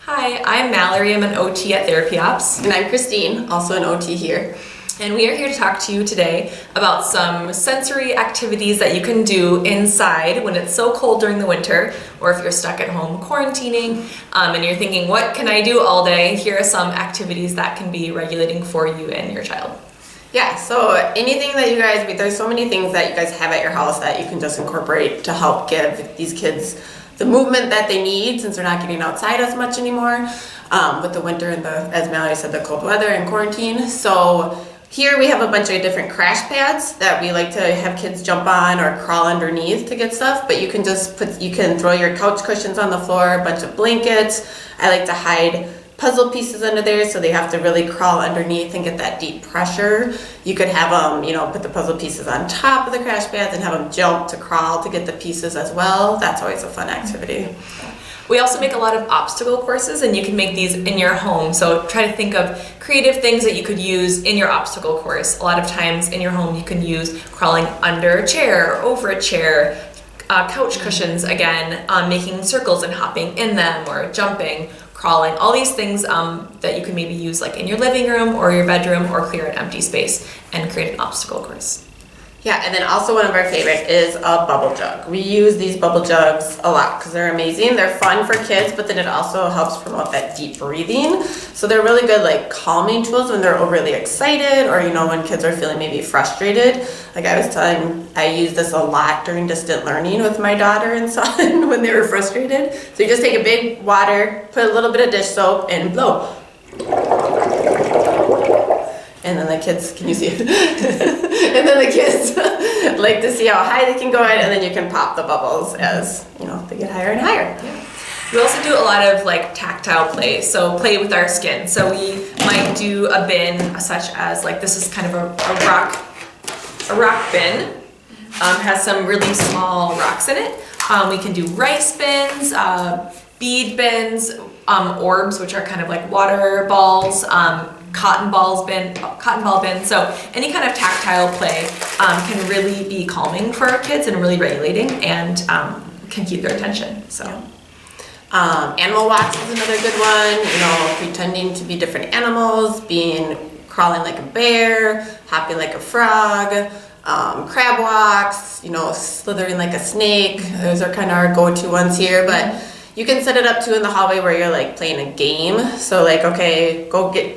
Hi, I'm Mallory. I'm an OT at Therapy Ops. And I'm Christine, also an OT here. And we are here to talk to you today about some sensory activities that you can do inside when it's so cold during the winter, or if you're stuck at home quarantining and you're thinking, what can I do all day? Here are some activities that can be regulating for you and your child. Yeah, so anything that you guys, there's so many things that you guys have at your house that you can just incorporate to help give these kids the movement that they need since they're not getting outside as much anymore with the winter and as Mallory said, the cold weather and quarantine. So here we have a bunch of different crash pads that we like to have kids jump on or crawl underneath to get stuff, but you can just you can throw your couch cushions on the floor, a bunch of blankets. I like to hide puzzle pieces under there so they have to really crawl underneath and get that deep pressure. You could have them, put the puzzle pieces on top of the crash pads and have them jump to crawl to get the pieces as well. That's always a fun activity. We also make a lot of obstacle courses, and you can make these in your home. So try to think of creative things that you could use in your obstacle course. A lot of times in your home you can use crawling under a chair, over a chair, couch cushions again, making circles and hopping in them, or jumping, crawling, all these things that you can maybe use like in your living room or your bedroom, or clear an empty space and create an obstacle course. Yeah, and then also one of our favorite is a bubble jug. We use these bubble jugs a lot because they're amazing. They're fun for kids, but then it also helps promote that deep breathing. So they're really good like calming tools when they're overly excited, or when kids are feeling maybe frustrated. Like I was telling, I use this a lot during distant learning with my daughter and son when they were frustrated. So you just take a big water, put a little bit of dish soap, and blow. And then the kids, can you see it? And then the kids like to see how high they can go in, and then you can pop the bubbles as, they get higher and higher. Yeah. We also do a lot of like tactile play, so play with our skin. So we might do a bin such as like this is kind of a rock bin. Has some really small rocks in it. We can do rice bins, bead bins, orbs, which are kind of like water balls, cotton ball bin. So any kind of tactile play can really be calming for our kids and really regulating, and can keep their attention. So. Animal walks is another good one, pretending to be different animals, crawling like a bear, hopping like a frog, crab walks, slithering like a snake. Those are kind of our go-to ones here, but you can set it up too in the hallway where you're like playing a game. So like, okay,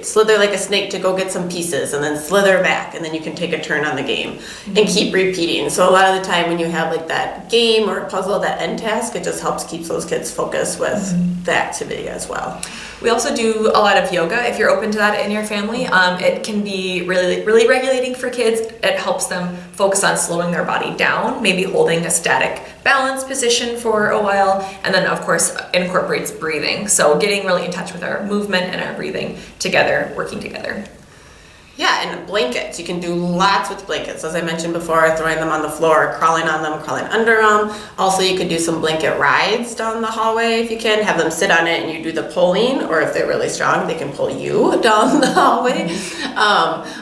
slither like a snake to go get some pieces, and then slither back, and then you can take a turn on the game and keep repeating. So a lot of the time when you have like that game or puzzle, that end task, it just helps keep those kids focused with the activity as well. We also do a lot of yoga if you're open to that in your family. It can be really, really regulating for kids. It helps them focus on slowing their body down, maybe holding a static balance position for a while, and then of course incorporates breathing. So getting really in touch with our movement and our breathing together, working together. Yeah, and blankets. You can do lots with blankets. As I mentioned before, throwing them on the floor, crawling on them, crawling under them. Also, you could do some blanket rides down the hallway if you can. Have them sit on it and you do the pulling, or if they're really strong, they can pull you down the hallway.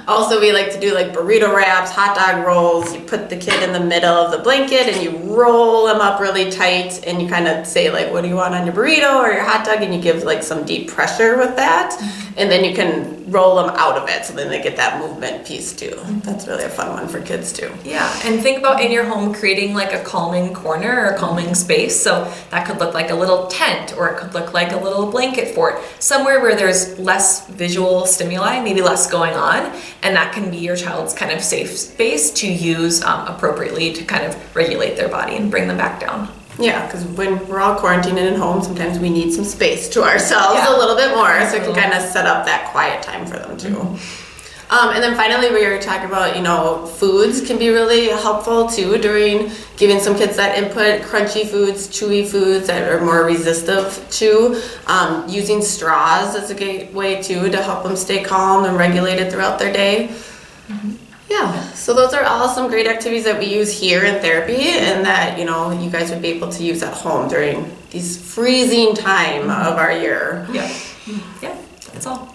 Also, we like to do like burrito wraps, hot dog rolls. You put the kid in the middle of the blanket and you roll them up really tight, and you kind of say like, what do you want on your burrito or your hot dog? And you give like some deep pressure with that. And then you can roll them out of it, so then they get that movement piece too. That's really a fun one for kids too. Yeah, and think about in your home creating like a calming corner or a calming space. So that could look like a little tent, or it could look like a little blanket fort, somewhere where there's less visual stimuli, maybe less going on, and that can be your child's kind of safe space to use appropriately to kind of regulate their body and bring them back down. Yeah, because when we're all quarantining at home, sometimes we need some space to ourselves a little bit more, so it can kind of set up that quiet time for them too. And then finally, we were talking about, foods can be really helpful too during giving some kids that input. Crunchy foods, chewy foods that are more resistive to. Using straws is a great way too to help them stay calm and regulated throughout their day. Yeah, so those are all some great activities that we use here in therapy, and that you guys would be able to use at home during these freezing time of our year. Yeah, that's all.